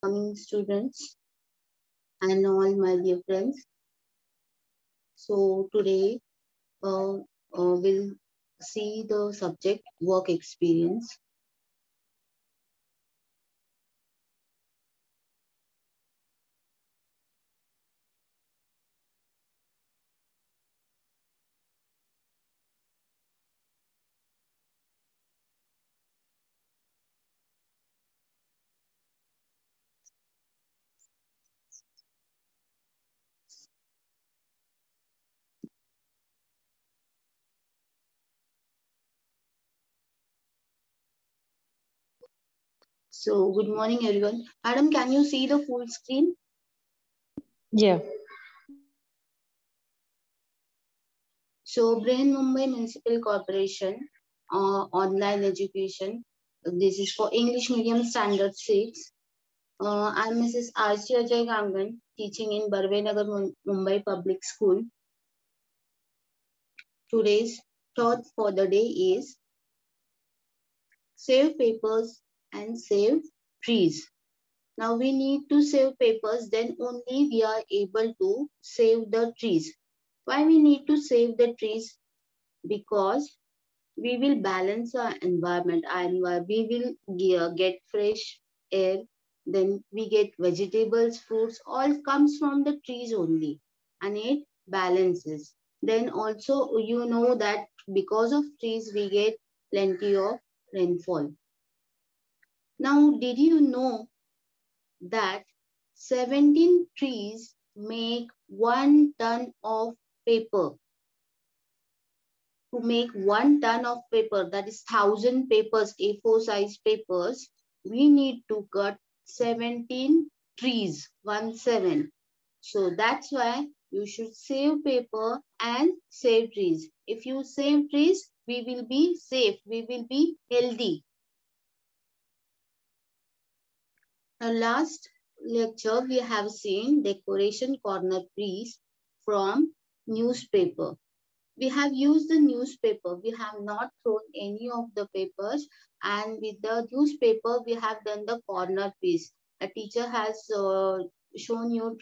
Morning, students and all my dear friends. So today we'll see the subject work experience. So good morning, everyone. Madam, can you see the full screen? Yeah. So Brihanmumbai Municipal Corporation online education. This is for English medium standard 6. I'm Mrs. AARCHEE GANGAN, teaching in Barvenagar, Mumbai Public School. Today's thought for the day is save papers and save trees. Now we need to save papers, then only we are able to save the trees. Why we need to save the trees? Because we will balance our environment and we will get fresh air, then we get vegetables, fruits, all comes from the trees only, and it balances. Then also you know that because of trees we get plenty of rainfall. Now did you know that 17 trees make 1 ton of paper? To make 1 ton of paper, that is 1,000 papers, A4 size papers, we need to cut 17 trees, 17. So that's why you should save paper and save trees. If you save trees, we will be safe, we will be healthy. Now, last lecture, we have seen decoration corner trees from newspaper. We have used the newspaper. We have not thrown any of the papers, and with the newspaper, we have done the corner piece. A teacher has shown you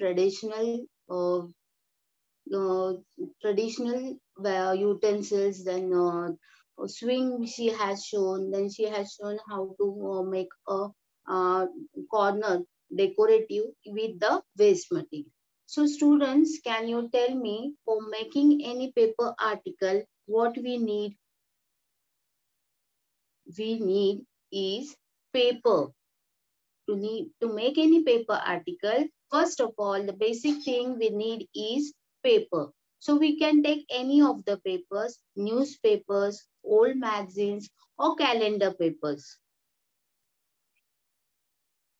uh, utensils, then swing she has shown, then she has shown how to make a uh, corner decorative with the waste material. So students, can you tell me, for making any paper article, what we need? We need is paper. To make any paper article, first of all, the basic thing we need is paper. So we can take any of the papers, newspapers, old magazines, or calendar papers.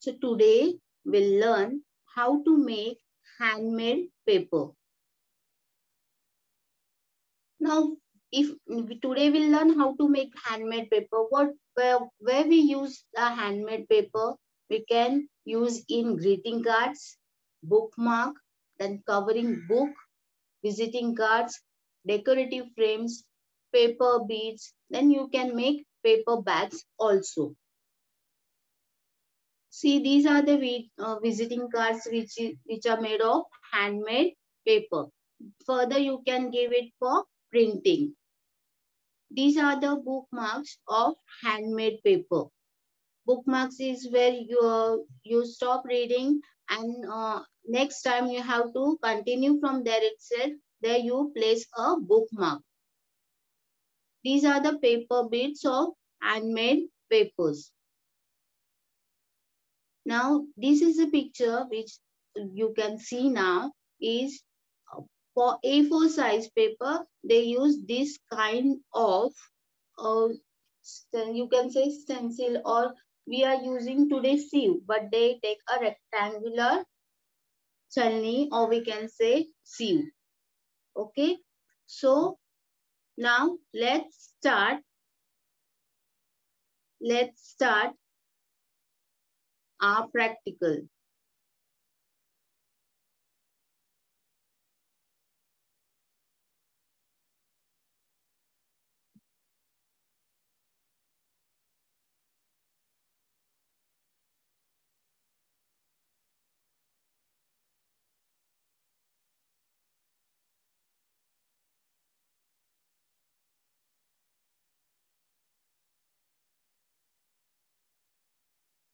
So today we'll learn how to make handmade paper. Now, if today we'll learn how to make handmade paper, where we use the handmade paper, we can use in greeting cards, bookmark, then covering book, visiting cards, decorative frames, paper beads. Then you can make paper bags also. See, these are the visiting cards which are made of handmade paper. Further, you can give it for printing. These are the bookmarks of handmade paper. Bookmarks is where you stop reading, and next time you have to continue from there itself. There you place a bookmark. These are the paper bits of handmade papers. Now, this is a picture which you can see now is for A4 size paper. They use this kind of you can say stencil, or we are using today sieve, but they take a rectangular chalni, or we can say sieve. Okay, so now let's start our practical.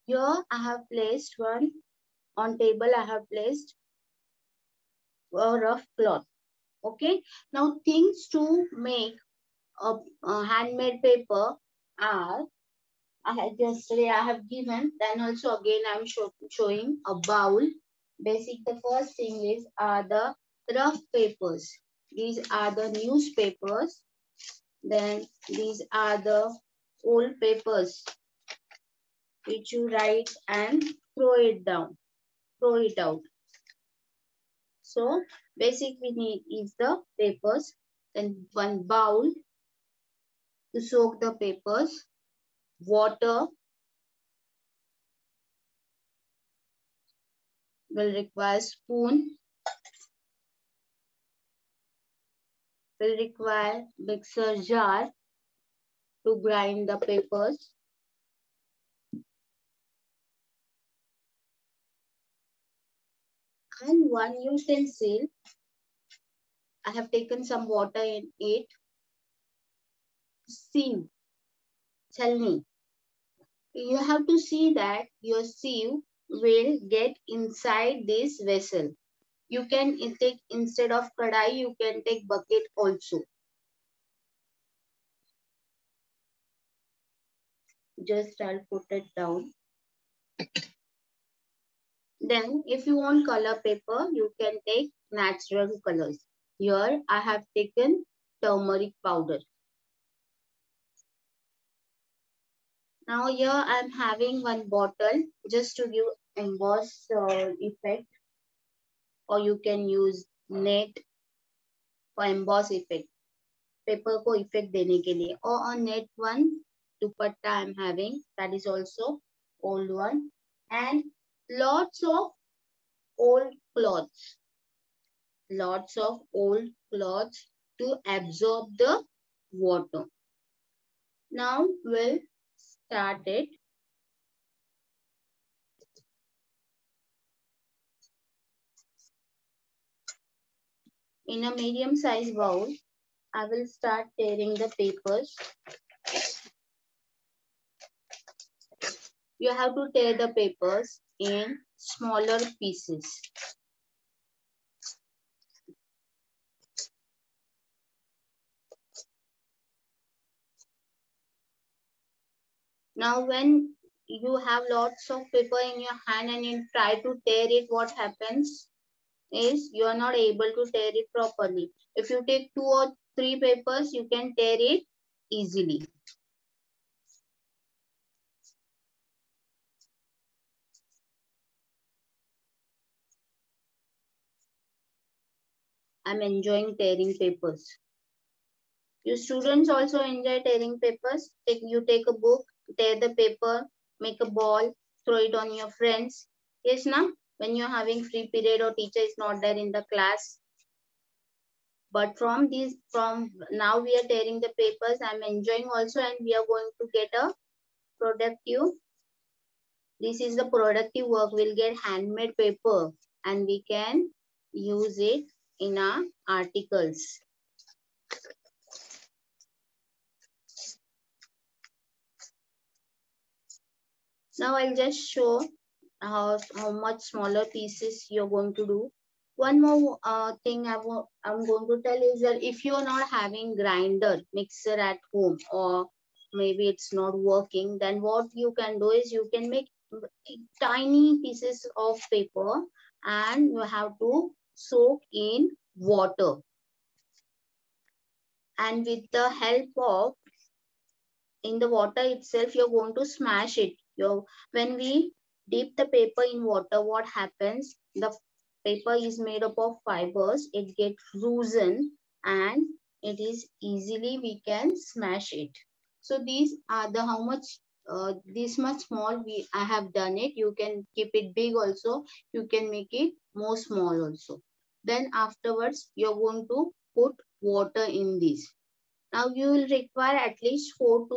Here I have placed one on table. I have placed a rough cloth. Okay. Now things to make a handmade paper are yesterday I have given. Then also again I am showing a bowl. The first thing is the rough papers. These are the newspapers. Then these are the old papers which you write and throw it down, throw it out. So basic we need is the papers. Then one bowl to soak the papers, water, will require spoon, will require mixer jar to grind the papers, and one utensil. I have taken some water in it. Sieve, chalni. You have to see that your sieve will get inside this vessel. You can take, instead of kadai, you can take bucket also. Just I'll put it down. Then if you want color paper, you can take natural colors. Here I have taken turmeric powder. Now here I am having one bottle just to give emboss effect, or you can use net for emboss effect. Paper को effect देने के लिए, or a net one dupatta I am having, that is also old one, and lots of old cloths, lots of old cloths to absorb the water. Now we'll start it. In a medium size bowl, I will start tearing the papers. You have to tear the papers in smaller pieces. Now when you have lots of paper in your hand and you try to tear it, what happens is you are not able to tear it properly. If you take 2 or 3 papers, you can tear it easily. I'm enjoying tearing papers. You students also enjoy tearing papers. You take a book, tear the paper, make a ball, throw it on your friends. Yes, na? When you're having free period or teacher is not there in the class. But from now we are tearing the papers. I'm enjoying also, and we are going to get a productive. This is the productive work. We'll get handmade paper and we can use it in our articles. Now I'll just show how much smaller pieces you're going to do. One more thing I'm going to tell is that if you're not having grinder, mixer at home, or maybe it's not working, then what you can do is you can make tiny pieces of paper and you have to soak in water. And with the help of, in the water itself, you're going to smash it. When we dip the paper in water, what happens? The paper is made up of fibers. It gets loosened and it is easily we can smash it. So these are the how much this much small I have done it. You can keep it big also. You can make it more small also. Then afterwards, you're going to put water in this. Now you will require at least 4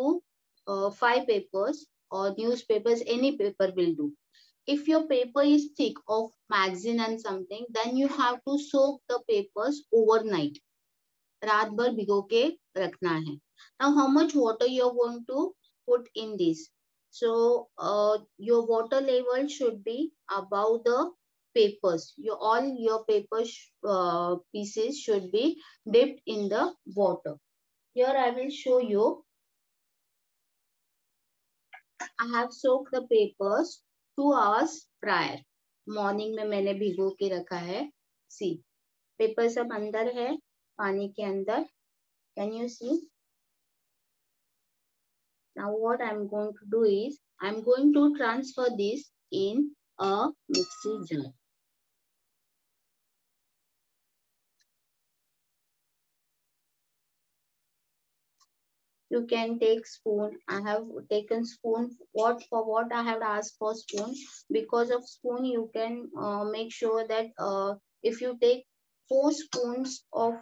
to 5 papers or newspapers, any paper will do. If your paper is thick of magazine and something, then you have to soak the papers overnight. रात भर भिगो के रखना है. Now how much water you are going to put in this? So your water level should be above the papers. All your paper pieces should be dipped in the water. Here I will show you. I have soaked the papers 2 hours prior. Morning में मैंने भिगो के रखा है. C paper सब अंदर है पानी के अंदर. Can you see? Now what I'm going to do is I'm going to transfer this in a mixing jar. You can take spoon. I have taken spoon. For what I have asked for spoon? Because of spoon, you can make sure that if you take 4 spoons of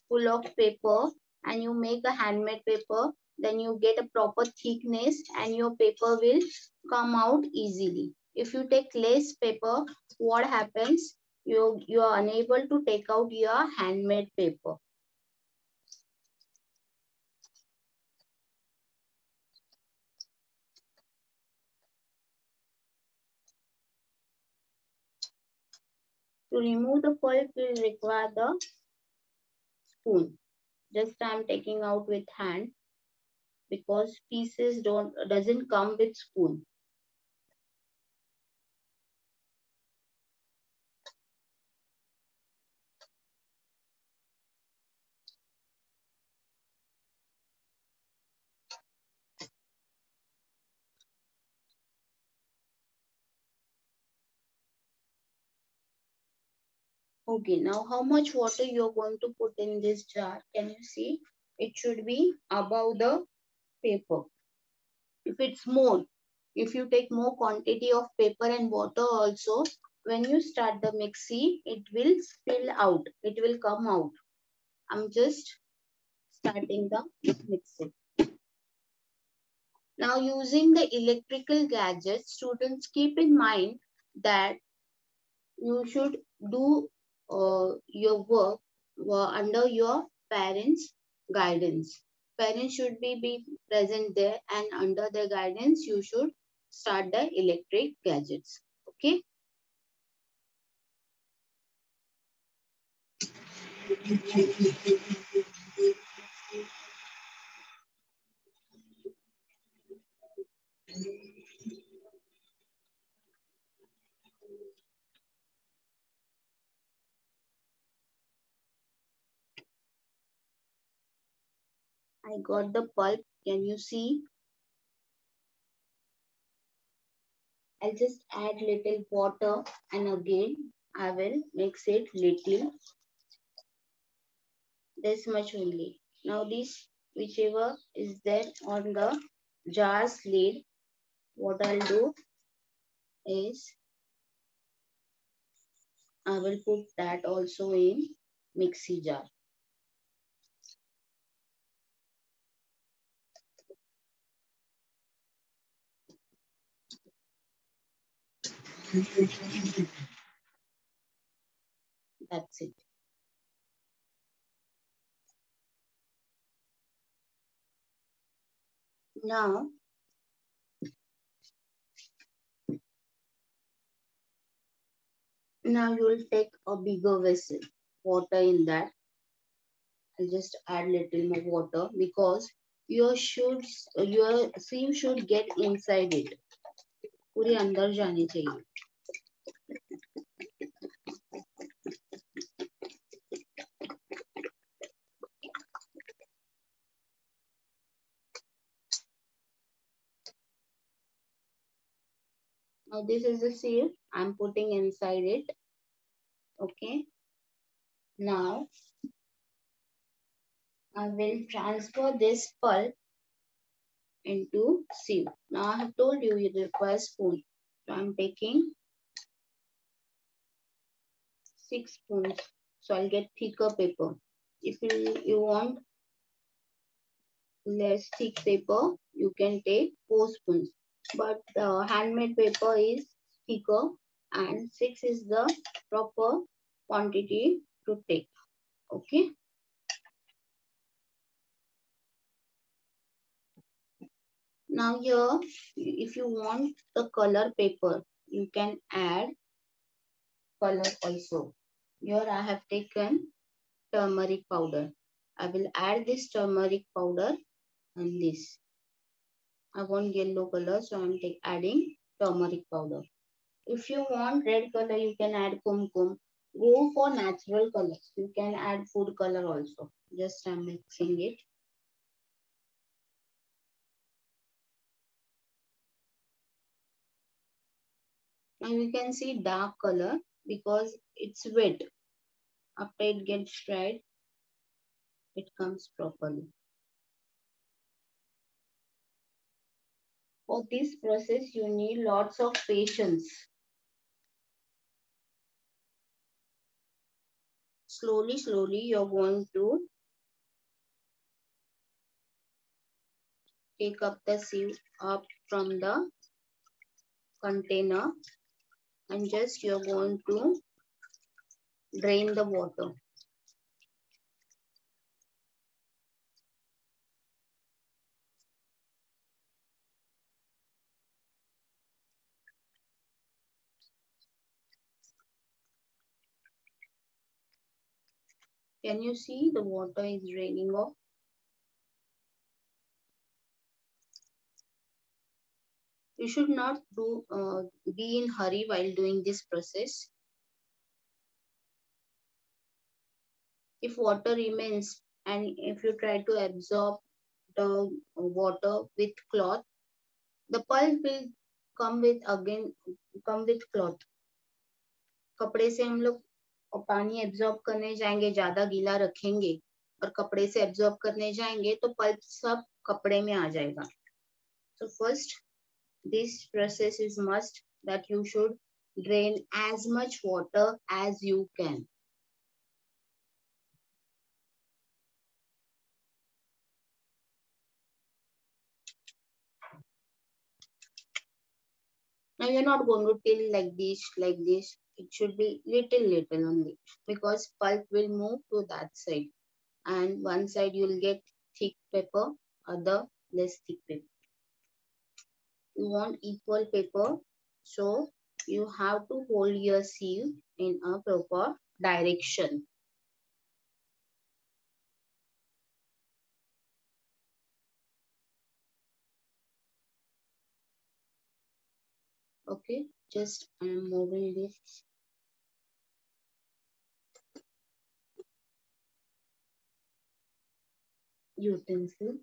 full of paper and you make a handmade paper, then you get a proper thickness and your paper will come out easily. If you take less paper, what happens? You are unable to take out your handmade paper. To remove the pulp, we will require the spoon. Just I'm taking out with hand because pieces doesn't come with spoon. Okay, now how much water you're going to put in this jar? Can you see? It should be above the paper. If it's more, if you take more quantity of paper and water also, when you start the mixie, it will spill out. It will come out. I'm just starting the mixing. Now, using the electrical gadgets, students keep in mind that you should do your work under your parents' guidance. Parents should be present there, and under their guidance, you should start the electric gadgets. Okay. I got the pulp. Can you see? I'll just add little water and again I will mix it little. This much only. Now this, whichever is there on the jar's lid, what I'll do is I will put that also in mixie jar. That's it. Now you will take a bigger vessel, water in that. I'll just add little more water because your sieve should get inside it. पूरी अंदर जानी चाहिए. Now this is the sieve. I'm putting inside it. Okay. Now I will transfer this pulp into sieve. Now I have told you you require spoon. So I'm taking 6 spoons. So I'll get thicker paper. If you want less thick paper, you can take 4 spoons. But the handmade paper is thicker and 6 is the proper quantity to take. Okay. Now here, if you want the color paper, you can add color also. Here I have taken turmeric powder. I will add this turmeric powder and this. I want yellow color, so I'm adding turmeric powder. If you want red color, you can add kumkum. Go for natural colors. You can add food color also. Just I'm mixing it. Now you can see dark color because it's wet. After it gets dried, it comes properly. For this process, you need lots of patience. Slowly, slowly, you're going to take up the sieve up from the container and just you're going to drain the water. Can you see the water is draining off? You should not be in hurry while doing this process. If water remains and if you try to absorb the water with cloth, the pulp will come with cloth. कपड़े से हम लोग पानी absorb करने जाएंगे, ज्यादा गीला रखेंगे और कपड़े से एब्जॉर्ब करने जाएंगे तो पल्प सब कपड़े में आ जाएगा. So first, this process is must that you should drain as much water as you can. Now you're not going to till like this, like this. It should be little only because pulp will move to that side. And one side you'll get thick paper, other less thick paper. You want equal paper, so you have to hold your sieve in a proper direction. Okay, just I am moving this utensil.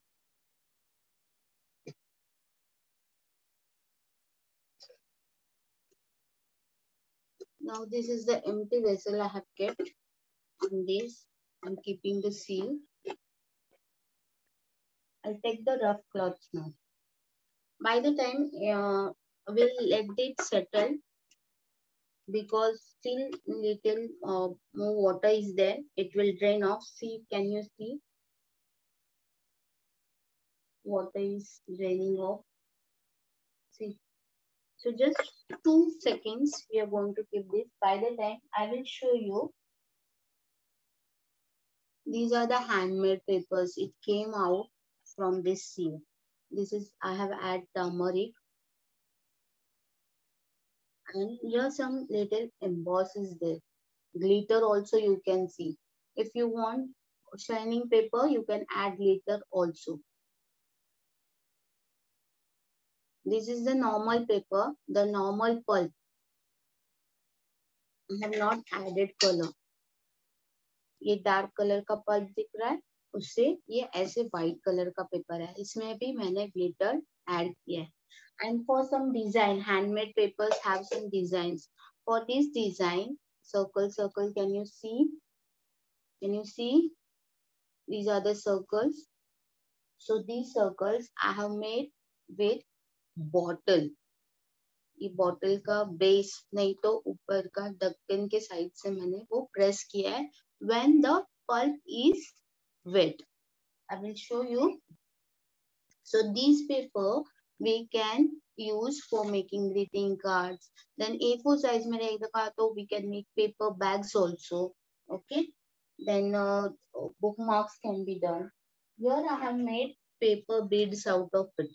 Now this is the empty vessel I have kept. In this, I'm keeping the seal. I'll take the rough cloths now. By the time we'll let it settle because still little more water is there. It will drain off. See, can you see? Water is draining off. See. So just 2 seconds we are going to keep this. By the time I will show you. These are the handmade papers. It came out from this seal. This is, I have added turmeric. And here some little emboss is there. Glitter also you can see. If you want shining paper, you can add glitter also. This is the normal paper, the normal pulp. I have not added color. ये dark colour का pulp दिख रहा है, उससे ये ऐसे white colour का paper है, इसमें भी मैंने ग्लिटर ऐड किया है. And for some design, handmade papers have some designs. For this design, circle, can you see? Can you see? These are the circles. So these circles I have made with bottle. ये bottle का base नहीं तो ऊपर का ढक्कन के side से मैंने वो प्रेस किया है. When the pulp is wet, I will show you. So these paper we can use for making greeting cards. Then A4 size में रहेगा तो we can make paper bags also. Okay. Then bookmarks can be done. Here I have made paper beads out of it.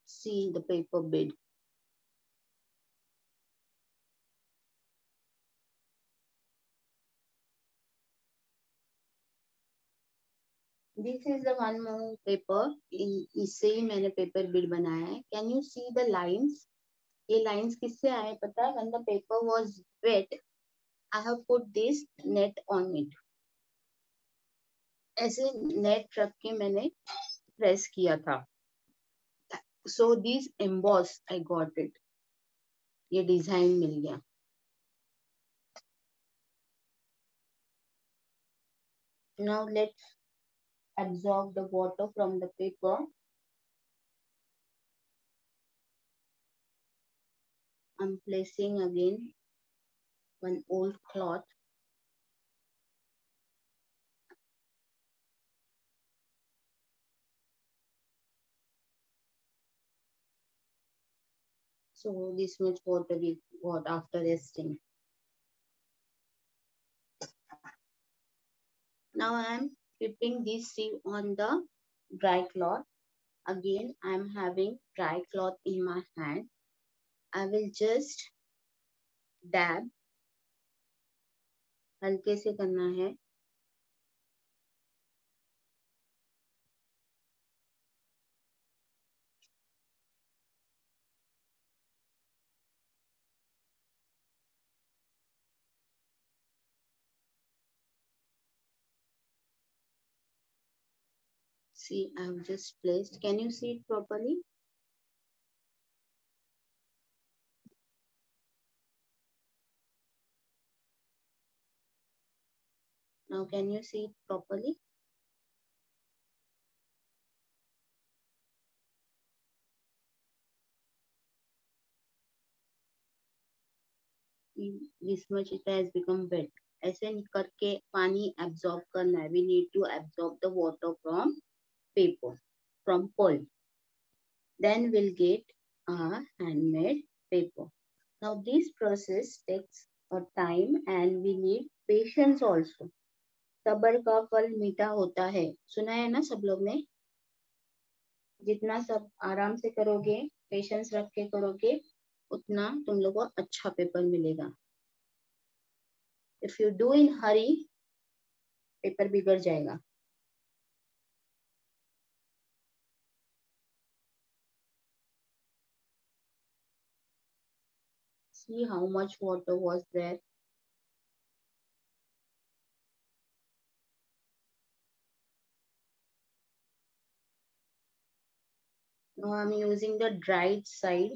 see the paper bid. This is the one more paper. इससे ही मैंने paper bid बनाया है. Can you see the lines? ये lines किससे आए पता है? When the paper was wet, I have put this net on it. ऐसे net रख के मैंने press किया था. So this emboss I got it. ये design मिल गया. Now let's absorb the water from the paper. I'm placing again one old cloth. So this much water we got after resting. Now I am keeping this sieve on the dry cloth. Again, I am having dry cloth in my hand. I will just dab. हल्के से करना है. See, I have just placed. Can you see it properly? Now, can you see it properly? This much it has become wet. ऐसे करके पानी absorb करना है. We need to absorb the water from paper, from pulp. Then we'll get a handmade paper. Now this process takes a time and we need patience also. सब्र का फल मीठा होता है. सुना है ना सब लोग ने? जितना सब आराम से करोगे, पेशेंस रख के करोगे, उतना तुम लोग को अच्छा पेपर मिलेगा. If you do in hurry, paper बिगड़ जाएगा. See how much water was there. Now I'm using the dried side.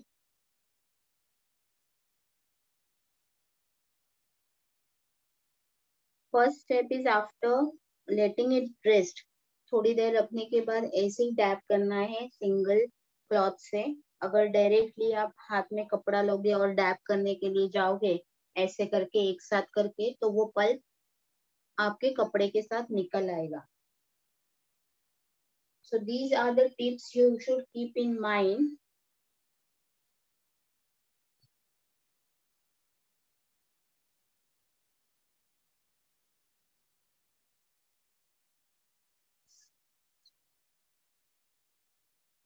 First step is after letting it rest. थोड़ी देर रखने के बाद ऐसे ही डैप करना है सिंगल क्लॉथ से. अगर डायरेक्टली आप हाथ में कपड़ा लोगे और डैप करने के लिए जाओगे ऐसे करके एक साथ करके, तो वो पल्प आपके कपड़े के साथ निकल आएगा. So these are the tips you should keep in mind.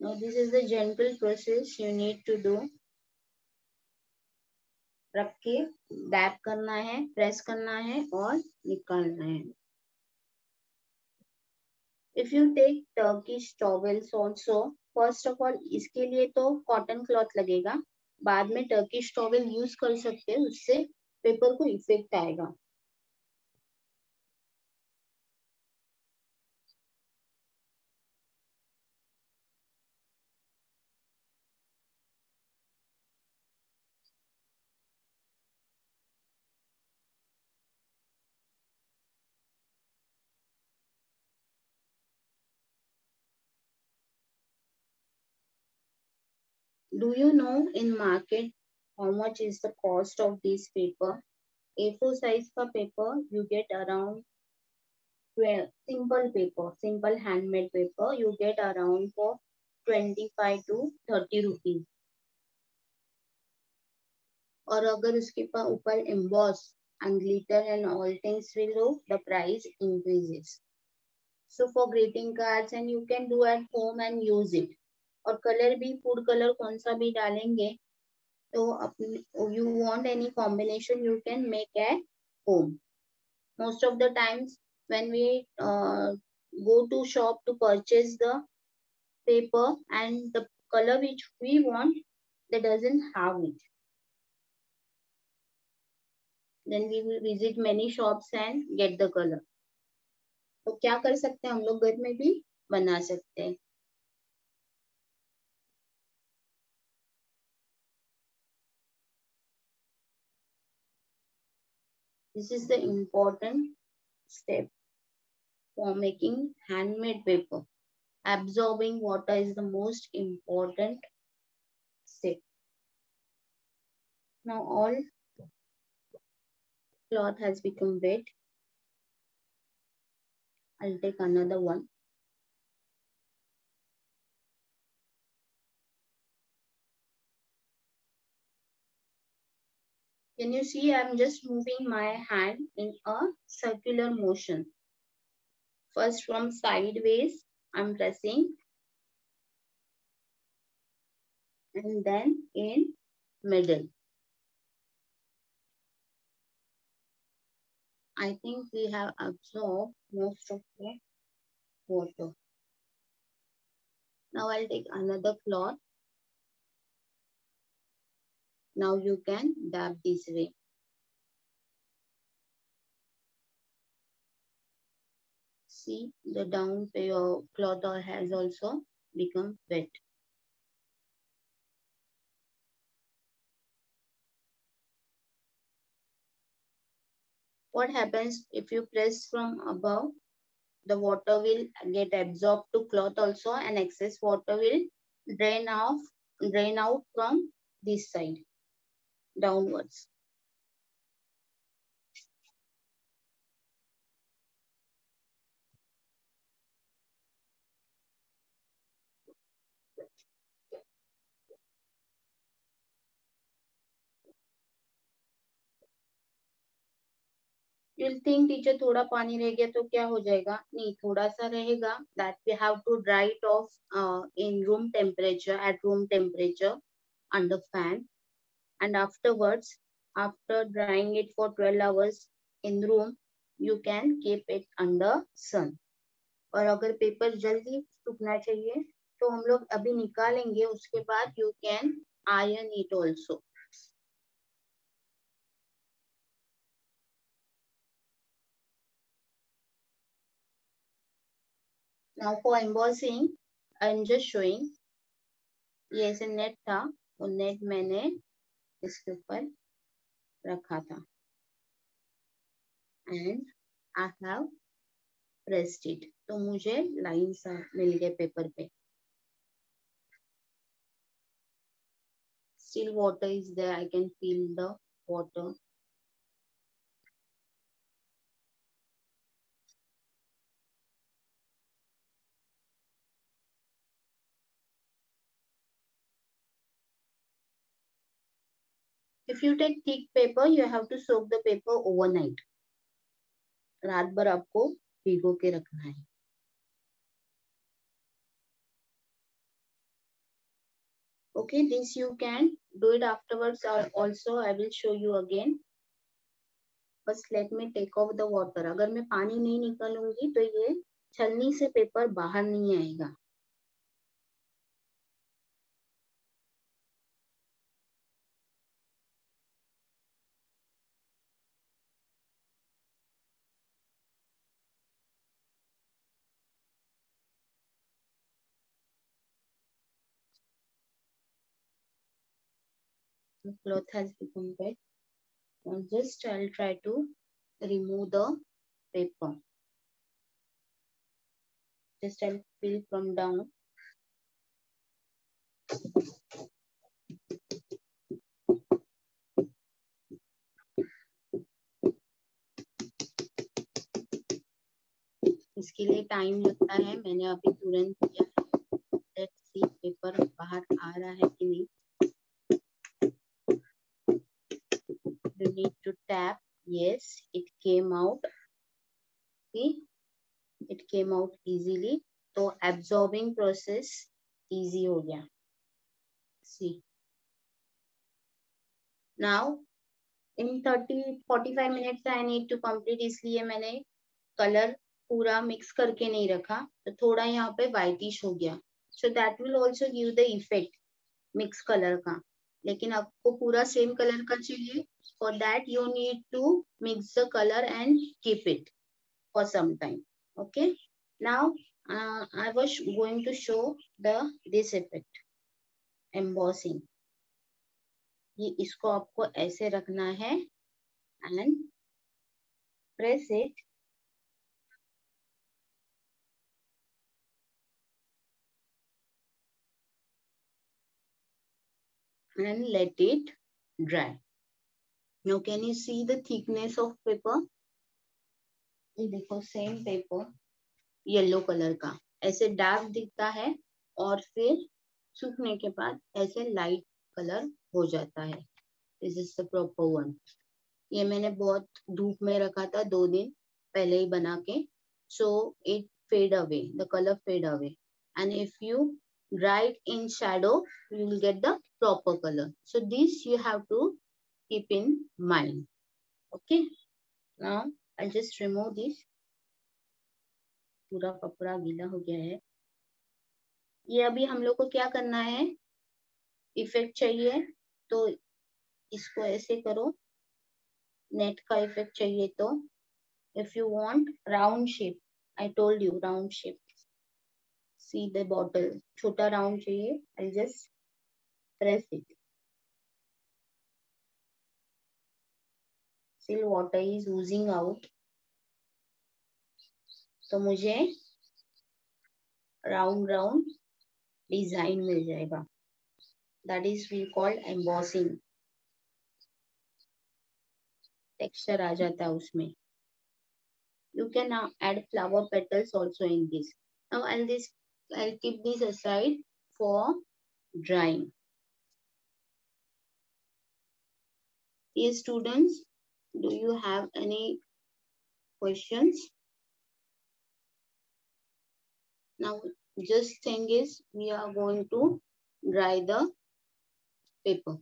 Now this is the gentle process you need to do. रख के डैप करना है, प्रेस करना है और निकालना है. If you take Turkish towels also, first of all इसके लिए तो कॉटन क्लॉथ लगेगा. बाद में टर्किश टॉवेल यूज कर सकते हैं, उससे पेपर को इफेक्ट आएगा. Do you know in market how much is the cost of this paper? A4 size का paper you get around 12. Simple paper, simple handmade paper you get around for 25 to 30 rupees. और अगर उसके ऊपर emboss and glitter and all things will do, the price increases. So for greeting cards, and you can do at home and use it. और colour भी food colour कौन सा भी डालेंगे तो अपने you want any combination you can make at home. Most of the times when we go to shop to purchase the paper and the color which we want, they doesn't have it. Then we will visit many shops and get the color. तो क्या कर सकते हैं हम लोग घर में भी बना सकते हैं. This is the important step for making handmade paper. Absorbing water is the most important step. Now all cloth has become wet. I'll take another one. Can you see I'm just moving my hand in a circular motion. First from sideways, I'm pressing and then in middle. I think we have absorbed most of the water. Now I'll take another cloth. Now you can dab this way. See, the down cloth has also become wet. What happens if you press from above? The water will get absorbed to cloth also and excess water will drain out from this side downwards. You'll think teacher थोड़ा पानी रह गया तो क्या हो जाएगा? नहीं, थोड़ा सा रहेगा. That we have to dry it off in room temperature, at room temperature under fan, and afterwards, after drying it for 12 hours in room, you can keep it under sun. और अगर पेपर जल्दी सूखना चाहिए तो हम लोग अभी निकालेंगे, उसके बाद you can iron it also. Now for embossing, I'm just showing. ये ऐसे नेट था, वो नेट मैंने इसके ऊपर रखा था and I have pressed it. तो मुझे लाइंस मिल गए पेपर पे. Still water is there. I can feel the water. If you take thick paper, you have to soak the paper overnight. रात भर आपको भिगो के रखना है. Okay, this you can do it afterwards or also I will show you again. First let me take off the water. अगर मैं पानी नहीं निकालूंगी तो ये छलनी से पेपर बाहर नहीं आएगा. The cloth has become wet. Now just I'll try to remove the paper. Just I'll peel from down. इसके लिए टाइम लगता है, मैंने अभी तुरंत किया है. लेट्स सी पेपर बाहर आ रहा है कि नहीं. You need to tap. Yes, it came out. See, it came out easily. So absorbing process easy हो गया। See now in 30-45 minutes I need to complete, इसलिए मैंने कलर पूरा मिक्स करके नहीं रखा, तो थोड़ा यहाँ पे व्हाइटिश हो गया, so that will also give the effect mix colour का। लेकिन आपको पूरा सेम कलर का चाहिए, for that you need to mix the colour and keep it for some time. Okay, now I was going to show the this effect embossing. ये इसको आपको ऐसे रखना है and press it and let it dry. Now can you see the thickness of paper? ये देखो same paper yellow colour का ऐसे डार्क दिखता है और फिर सूखने के बाद ऐसे लाइट कलर हो जाता है। This is the proper one. ये मैंने बहुत धूप में रखा था 2 दिन पहले ही बना के, so it fade away, the colour fade away, and if you dry it in shadow you will get the proper color. So this you have to keep in mind. Okay, now I'll just remove this. पूरा कपड़ा गीला हो गया है। ये अभी हम लोग को क्या करना है, इफेक्ट चाहिए तो इसको ऐसे करो, नेट का इफेक्ट चाहिए तो if you want round shape, I told you round shape, see the bottle, छोटा round चाहिए, I'll just press it, still water is oozing out, तो मुझे राउंड राउंड डिजाइन मिल जाएगा, that is we call embossing, texture आ जाता है उसमें। You can add flower petals also in this. Now I'll keep this aside for drying. Yes, students, do you have any questions? Now, just thing is we are going to dry the paper.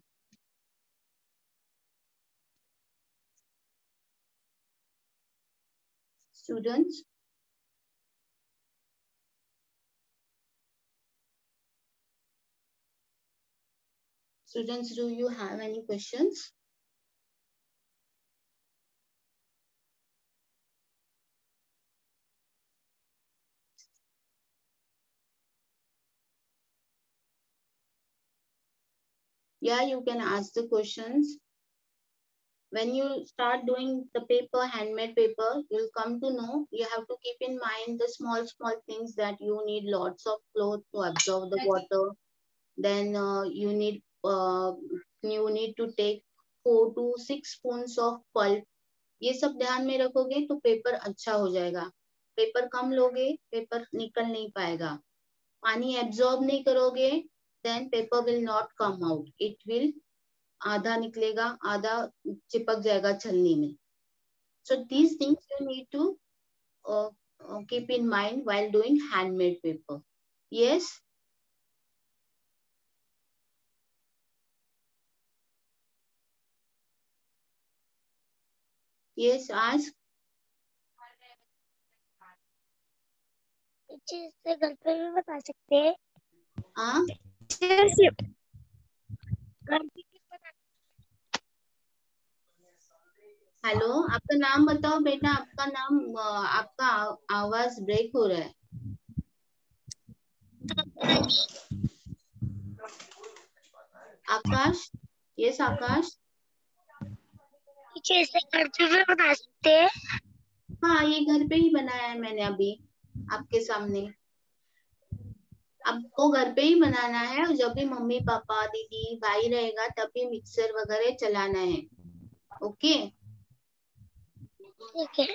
Students, do you have any questions? Yeah, you can ask the questions. When you start doing the paper, handmade paper, you'll come to know you have to keep in mind the small things, that you need lots of cloth to absorb the water. Then you need to take 4 to 6 spoons of pulp. ये सब ध्यान में रखोगे तो paper अच्छा हो जाएगा। Paper कम लोगे, पेपर निकल नहीं पाएगा। पानी एब्जॉर्ब नहीं करोगे, then paper will not come out. It will आधा निकलेगा, आधा चिपक जाएगा छलनी में। So these things you need to keep in mind while doing handmade paper. Yes? Yes, ask. इससे घर पे भी बता सकते हैं। हाँ, हेलो, आपका नाम बताओ बेटा, आपका नाम, आपका आवाज ब्रेक हो रहा है। आकाश, यस आकाश। इसे घर पे भी बता सकते हैं। हाँ, ये घर पे ही बनाया है मैंने अभी आपके सामने। आपको घर पे ही बनाना है, और जब भी मम्मी पापा दीदी भाई रहेगा तब भी मिक्सर वगैरह चलाना है। ओके, ठीक है।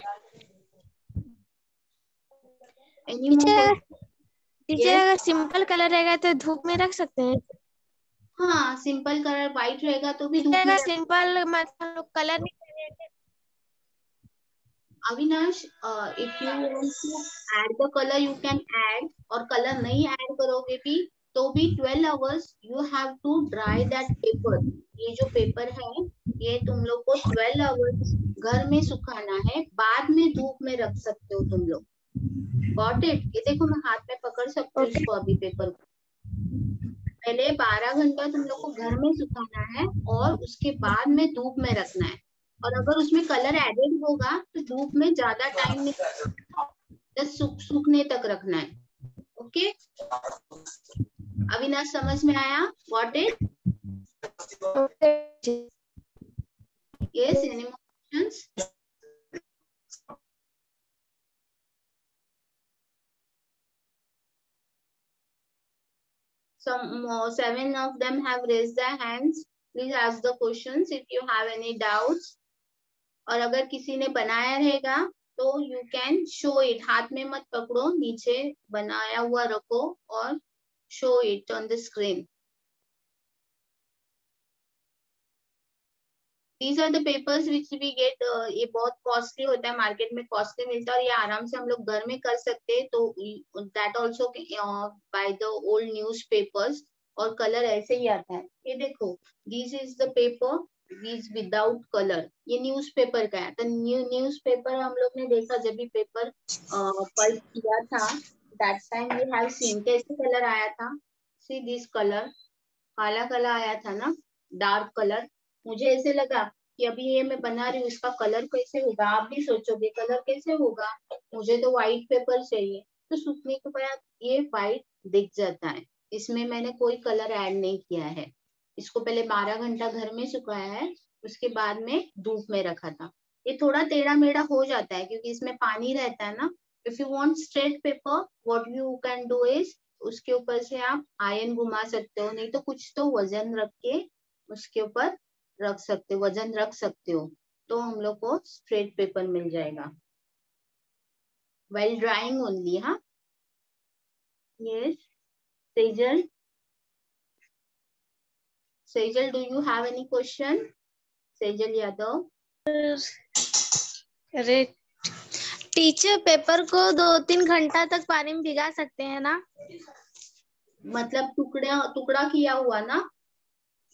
Any more? टीचर अगर सिंपल कलर रहेगा तो धूप में रख सकते हैं। हाँ, सिंपल कलर व्हाइट रहेगा तो भी धूप में। सिंपल मतलब कलर नहीं करेंगे। Avinash, if you want to add the colour you can add, और कलर नहीं ऐड करोगे भी तो भी 12 hours you have to dry that paper. ये जो पेपर है ये तुम लोग को 12 आवर्स घर में सुखाना है, बाद में धूप में रख सकते हो तुम लोग। Got it? ये देखो मैं हाथ में पकड़ सकती हूँ इसको अभी पेपर को। पहले 12 घंटा तुम लोग को घर में सुखाना है और उसके बाद में धूप में रखना है। और अगर उसमें कलर एडेड होगा तो धूप में ज्यादा टाइम नहीं, बस सूखने तक रखना है। ओके, अविनाश समझ में आया? Got it? Yes, any more questions? Seven of them have raised their hands. Please ask the questions if you have any doubts. और अगर किसी ने बनाया रहेगा तो यू कैन शो इट। हाथ में मत पकड़ो, नीचे बनाया हुआ रखो और show it on the screen. These are the papers which we get. ये बहुत कॉस्टली होता है, मार्केट में कॉस्टली मिलता है और ये आराम से हम लोग घर में कर सकते हैं। तो that also by the old news papers, और कलर ऐसे ही आता है। ये देखो, this is the paper, this without colour. ये न्यूज पेपर का है। तो न्यूज पेपर हम लोग ने देखा जब भी पेपर पल्प किया था, that time we have seen कैसे कलर आया था। सी दिस कलर, काला कलर आया था ना, डार्क कलर। मुझे ऐसे लगा कि अभी ये मैं बना रही हूँ, इसका कलर कैसे होगा। आप भी सोचोगे कलर कैसे होगा, मुझे तो व्हाइट पेपर चाहिए। तो सूखने के बाद ये व्हाइट दिख जाता है। इसमें मैंने कोई कलर ऐड नहीं किया है। इसको पहले 12 घंटा घर में सुखाया है, उसके बाद में धूप में रखा था। ये थोड़ा टेढ़ा मेढ़ा हो जाता है क्योंकि इसमें पानी रहता है ना। If you want straight paper, what you can do is, उसके ऊपर से आप आयन घुमा सकते हो, नहीं तो कुछ तो वजन रख के उसके ऊपर रख सकते हो, वजन रख सकते हो, तो हम लोग को स्ट्रेट पेपर मिल जाएगा। while drying only, हाँ? Yes, Sejal? Sejal, do you have any question? Sejal Yadav? अरे टीचर, पेपर को 2-3 घंटा तक पानी में भिगा सकते हैं ना? मतलब टुकड़ा किया हुआ ना?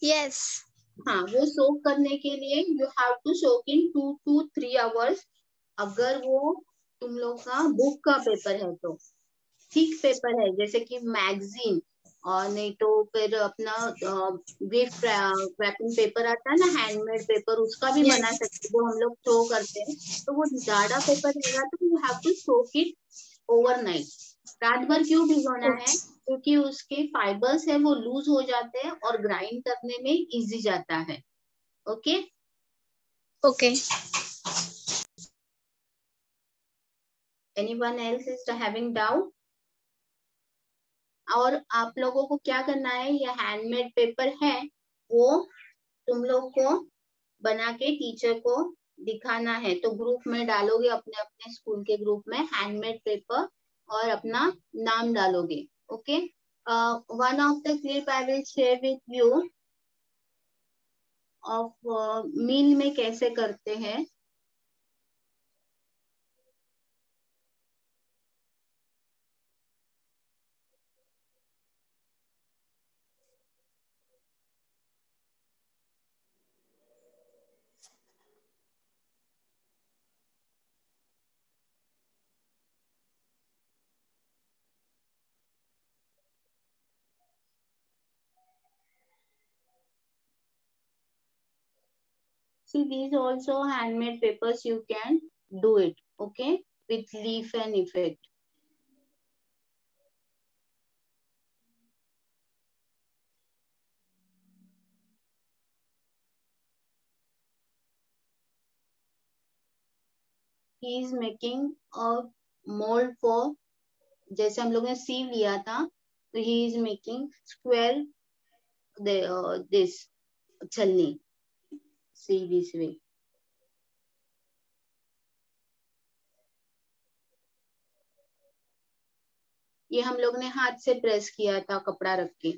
यस। हाँ, वो सोक करने के लिए you have to soak in 2 to 3 hours. अगर वो तुम लोग का बुक का पेपर है तो थिक पेपर है, जैसे कि मैगजीन, और नहीं तो फिर अपना गिफ्ट रैपिंग पेपर आता है ना, हैंडमेड पेपर, उसका भी बना सकते जो हम लोग थ्रो करते हैं। तो वो ज्यादा पेपर रहेगा तो you have to soak it overnight. रात भर क्यों भिगोना है? क्योंकि उसके फाइबर्स है वो लूज हो जाते हैं और ग्राइंड करने में इजी जाता है। Okay okay. Anyone else is having doubt? और आप लोगों को क्या करना है, ये हैंडमेड पेपर है वो तुम लोग को बना के टीचर को दिखाना है। तो ग्रुप में डालोगे, अपने अपने स्कूल के ग्रुप में हैंडमेड पेपर, और अपना नाम डालोगे। Okay, one of the clip I will share with you of meal में कैसे करते हैं। See, these also handmade papers, you can do it, okay, with leaf and effect. He is making a mold for, जैसे हम लोग ने सीव लिया था, तो he is making square this छलनी, see this way. ये हम लोग ने हाथ से प्रेस किया था कपड़ा रख के।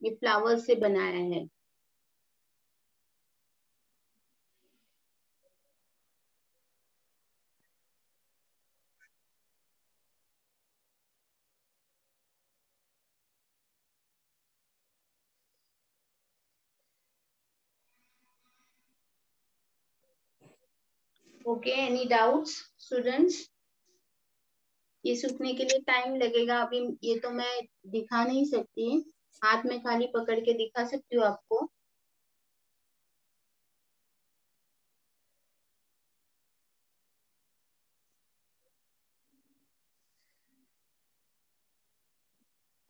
ये फ्लावर से बनाया है। Okay, any doubts students? ये सूखने के लिए टाइम लगेगा। अभी ये तो मैं दिखा नहीं सकती, हाथ में खाली पकड़ के दिखा सकती हूँ आपको।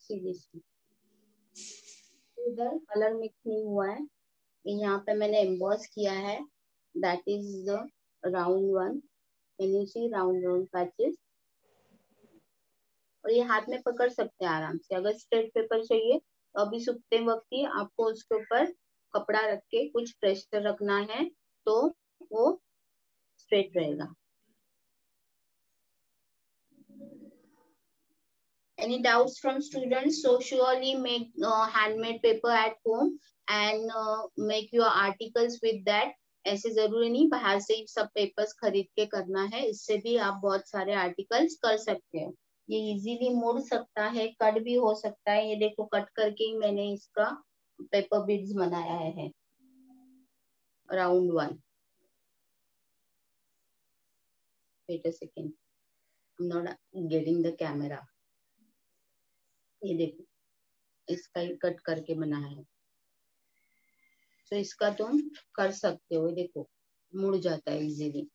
सीरियसली इधर कलर मिक्स नहीं हुआ है, यहाँ पे मैंने एम्बॉस किया है, that is the round one, can you see round round patches. और ये हाथ में पकड़ सकते हैं आराम से। अगर स्ट्रेट पेपर चाहिए तो अभी सूखते वक्त ही आपको उसके ऊपर कपड़ा रख के कुछ प्रेशर रखना है तो वो स्ट्रेट रहेगा। Any doubts from students? So surely make handmade paper at home and make your articles with that. ऐसे जरूरी नहीं बाहर से ही सब पेपर्स खरीद के करना है, इससे भी आप बहुत सारे आर्टिकल्स कर सकते हैं। ये इजीली मुड़ सकता है, कट भी हो सकता है। ये देखो कट करके ही मैंने इसका पेपर बीड्स बनाया है, round one. Wait a second, I am not getting the camera. ये देखो इसका ही कट करके बनाया है, तो इसका तुम कर सकते हो। देखो मुड़ जाता है easily.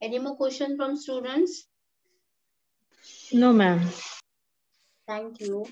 Any more question from students? No, ma'am. Thank you.